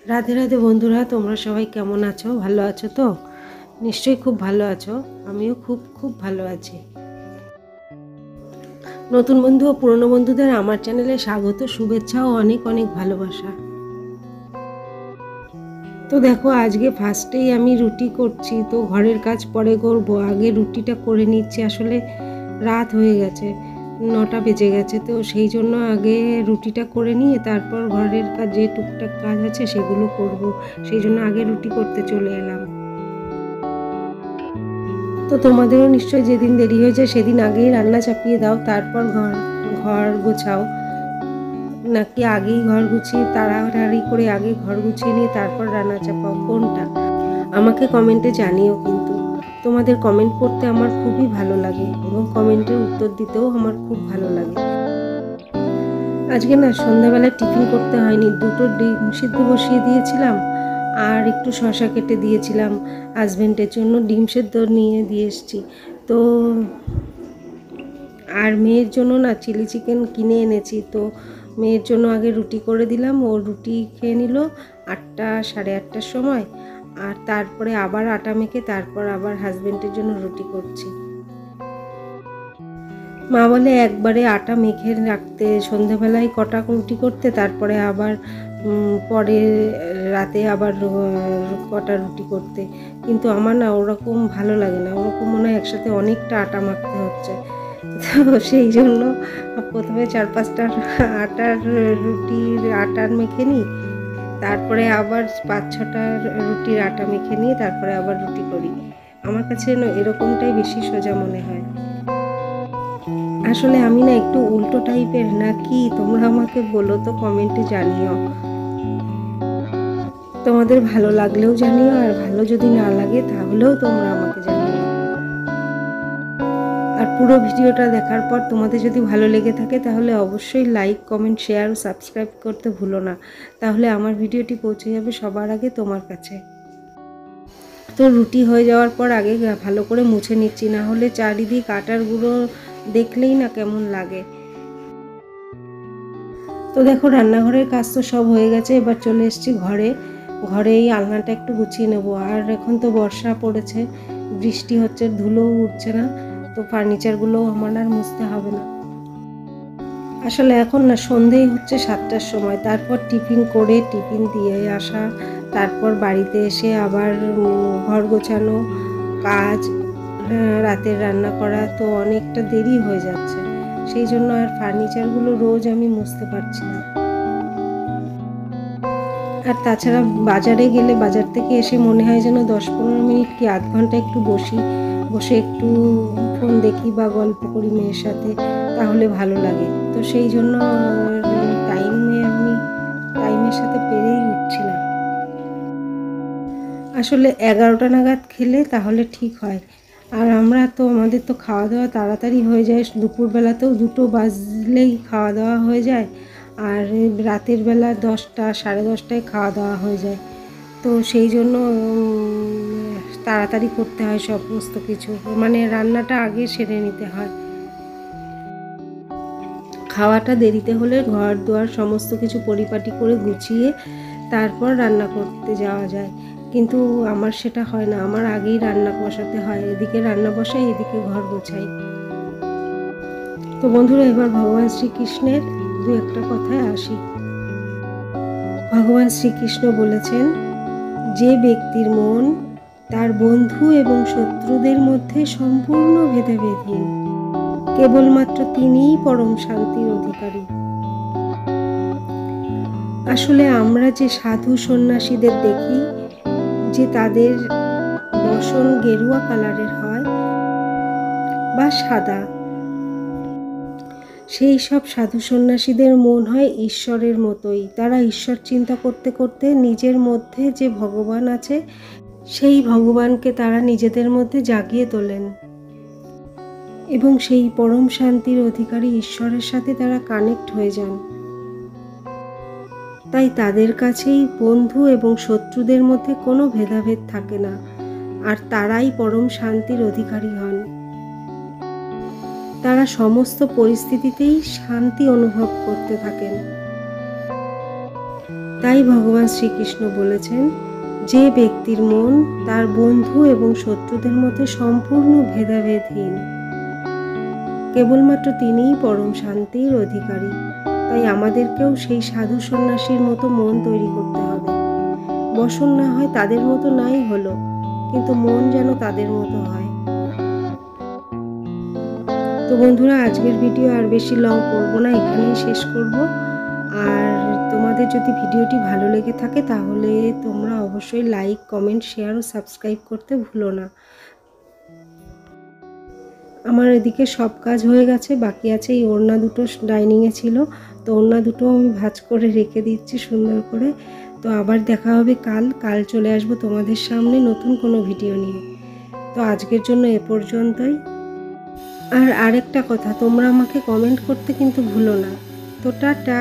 রাধে রাধে বন্ধুরা, তোমরা সবাই কেমন আছো? ভালো আছো তো? নিশ্চয়ই খুব ভালো আছো। আমিও খুব খুব ভালো আছি। নতুন বন্ধু ও পুরনো বন্ধুদের আমার চ্যানেলে স্বাগত, শুভেচ্ছা ও অনেক অনেক ভালোবাসা। তো দেখো, আজকে ফার্স্টেই আমি রুটি করছি। তো ঘরের কাজ পরে করব, আগে রুটিটা করে নিচ্ছি। আসলে রাত হয়ে গেছে, 9টা বেজে গেছে। তো সেই জন্য আগে রুটিটা করে নিয়ে তারপর ঘরের কাজ, যে টুকটাক কাজ আছে সেগুলো করব। সেই জন্য আগে রুটি করতে চলে এলাম। তো তোমাদেরও নিশ্চয়ই যেদিন দেরি হয়ে যায় সেদিন আগেই রান্না চাপিয়ে দাও, তারপর ঘর ঘর গোছাও, নাকি আগেই ঘর গুছিয়ে তাড়াতাড়ি করে আগে ঘর গুছিয়ে নিয়ে তারপর রান্না চাপাও? কোনটা? আমাকে কমেন্টে জানিও। কিন্তু তোমাদের কমেন্ট পড়তে আমার খুবই ভালো লাগে এবং কমেন্টের উত্তর দিতেও আমার খুব ভালো লাগে। আজকে না সন্ধ্যাবেলা টিফিন করতে হয়নি, দুটো ডিম সিদ্ধ বসিয়ে দিয়েছিলাম আর একটু শসা কেটে দিয়েছিলাম। হাজব্যান্ডের জন্য ডিম সেদ্ধ নিয়ে দিয়ে এসেছি। তো আর মেয়ের জন্য না চিলি চিকেন কিনে এনেছি। তো মেয়ের জন্য আগে রুটি করে দিলাম, ও রুটি খেয়ে নিল 8টা সাড়ে 8টার সময়। আর তারপরে আবার আটা মেখে তারপর আবার হাজব্যান্ডের জন্য রুটি করছি। মা বলে একবারে আটা মেখে রাখতে, সন্ধেবেলায় কটা রুটি করতে, তারপরে আবার পরে রাতে আবার কটা রুটি করতে। কিন্তু আমার না ওরকম ভালো লাগে না, ওরকম মনে হয় একসাথে অনেকটা আটা মাখতে হচ্ছে। তো সেই জন্য প্রথমে 4-5টা আটার মেখে নিই, তারপরে আবার 5-6টা রুটির আটা মেখে নিয়ে তারপরে আবার রুটি করি। আমার কাছে এরকমটাই বেশি সোজা মনে হয়। আসলে আমি না একটু উল্টো টাইপের নাকি, তোমরা আমাকে বলো তো, কমেন্টে জানিও। তোমাদের ভালো লাগলেও জানিও, আর ভালো যদি না লাগে তাহলেও তোমরা আমাকে জানিও। আর পুরো ভিডিওটা দেখার পর তোমাদের যদি ভালো লেগে থাকে তাহলে অবশ্যই লাইক, কমেন্ট, শেয়ার ও সাবস্ক্রাইব করতে ভুলো না। তাহলে আমার ভিডিওটি পৌঁছে যাবে সবার আগে তোমার কাছে। তো রুটি হয়ে যাওয়ার পর আগে ভালো করে মুছে নিচ্ছি, না হলে চারিদিক আটার গুঁড়ো দেখলেই না কেমন লাগে। তো দেখো, রান্নাঘরের কাজ তো সব হয়ে গেছে, এবার চলে এসেছি ঘরে এই আলনাটা একটু গুছিয়ে নেব। আর এখন তো বর্ষা পড়েছে, বৃষ্টি হচ্ছে, ধুলোও উঠছে না, তো ফার্নিচারগুলোও আমার আর মুছতে হবে না। আসলে এখন না সন্ধেই হচ্ছে 7টার সময়, তারপর টিফিন দিয়ে আসা, তারপর বাড়িতে এসে আবার ঘর গোছানো কাজ, রাতের রান্না করা, তো অনেকটা দেরি হয়ে যাচ্ছে। সেই জন্য আর ফার্নিচারগুলো রোজ আমি মুছতে পারছি না। আর তাছাড়া বাজারে গেলে বাজার থেকে এসে মনে হয় যেন 10-15 মিনিট কি আধ ঘন্টা একটু বসে একটু ফোন দেখি বা গল্প করি মেয়ের সাথে, তাহলে ভালো লাগে। তো সেই জন্য আমি টাইমের সাথে পেরেই উঠছি না। আসলে 11টা নাগাদ খেলে তাহলে ঠিক হয়। আর আমাদের তো খাওয়া দাওয়া তাড়াতাড়ি হয়ে যায়, দুপুরবেলাতেও 2টো বাজলেই খাওয়া দাওয়া হয়ে যায়। আর রাতের বেলা 10টা সাড়ে 10টায় খাওয়া দাওয়া হয়ে যায়। তো সেই জন্য তাড়াতাড়ি করতে হয় সমস্ত কিছু, মানে রান্নাটা আগে সেরে নিতে হয়। খাওয়াটা দেরিতে হলে ঘর দুয়ার সমস্ত কিছু পরিপাটি করে গুছিয়ে তারপর রান্না করতে যাওয়া যায়, কিন্তু আমার সেটা হয় না। আমার আগেই রান্না বসাতে হয়, এদিকে রান্না বসাই, এদিকে ঘর গোছাই। তো বন্ধুরা, এবার ভগবান শ্রীকৃষ্ণের দু একটা কথায় আসি। ভগবান শ্রীকৃষ্ণ বলেছেন, যে ব্যক্তির মন তার বন্ধু এবং শত্রুদের মধ্যে সম্পূর্ণ ভেদাভেদহীন, কেবলমাত্র তিনিই পরম শান্তির অধিকারী। আসলে আমরা যে সাধু সন্ন্যাসীদের দেখি যে তাদের বসন গেরুয়া কালারের হয় বা সাদা, সেই সব সাধু সন্ন্যাসীদের মন হয় ঈশ্বরের মতোই। তারা ঈশ্বর চিন্তা করতে করতে নিজের মধ্যে যে ভগবান আছে সেই ভগবানকে তারা নিজেদের মধ্যে জাগিয়ে তোলেন এবং সেই পরম শান্তির অধিকারী ঈশ্বরের সাথে তারা কানেক্ট হয়ে যান। তাই তাদের কাছেই বন্ধু এবং শত্রুদের মধ্যে কোনো ভেদাভেদ থাকে না, আর তারাই পরম শান্তির অধিকারী হন। তারা সমস্ত পরিস্থিতিতেই শান্তি অনুভব করতে থাকেন। তাই ভগবান শ্রীকৃষ্ণ বলেছেন, যে ব্যক্তির মন তার বন্ধু এবং শত্রুদের মধ্যে সম্পূর্ণ ভেদাভেদহীন, কেবলমাত্র তিনিই পরম শান্তির অধিকারী। তাই আমাদেরকেও সেই সাধু সন্ন্যাসীর মতো মন তৈরি করতে হবে। বসন না হয় তাদের মতো নাই হলো, কিন্তু মন যেন তাদের মতো হয়। তো বন্ধুরা, আজকের ভিডিও আর বেশি লং করব না, এখানেই শেষ করব। আর তোমাদের যদি ভিডিওটি ভালো লেগে থাকে তাহলে তোমরা অবশ্যই লাইক, কমেন্ট, শেয়ার ও সাবস্ক্রাইব করতে ভুলো না। আমার এদিকে সব কাজ হয়ে গেছে, বাকি আছে এই ওড়না দুটো ডাইনিংয়ে ছিল, তো ওড়না দুটো আমি ভাঁজ করে রেখে দিচ্ছি সুন্দর করে। তো আবার দেখা হবে কাল চলে আসবো তোমাদের সামনে নতুন কোনো ভিডিও নিয়ে। তো আজকের জন্য এ পর্যন্তই। আর আরেকটা কথা, তোমরা আমাকে কমেন্ট করতে কিন্তু ভুলো না। তো টাটা।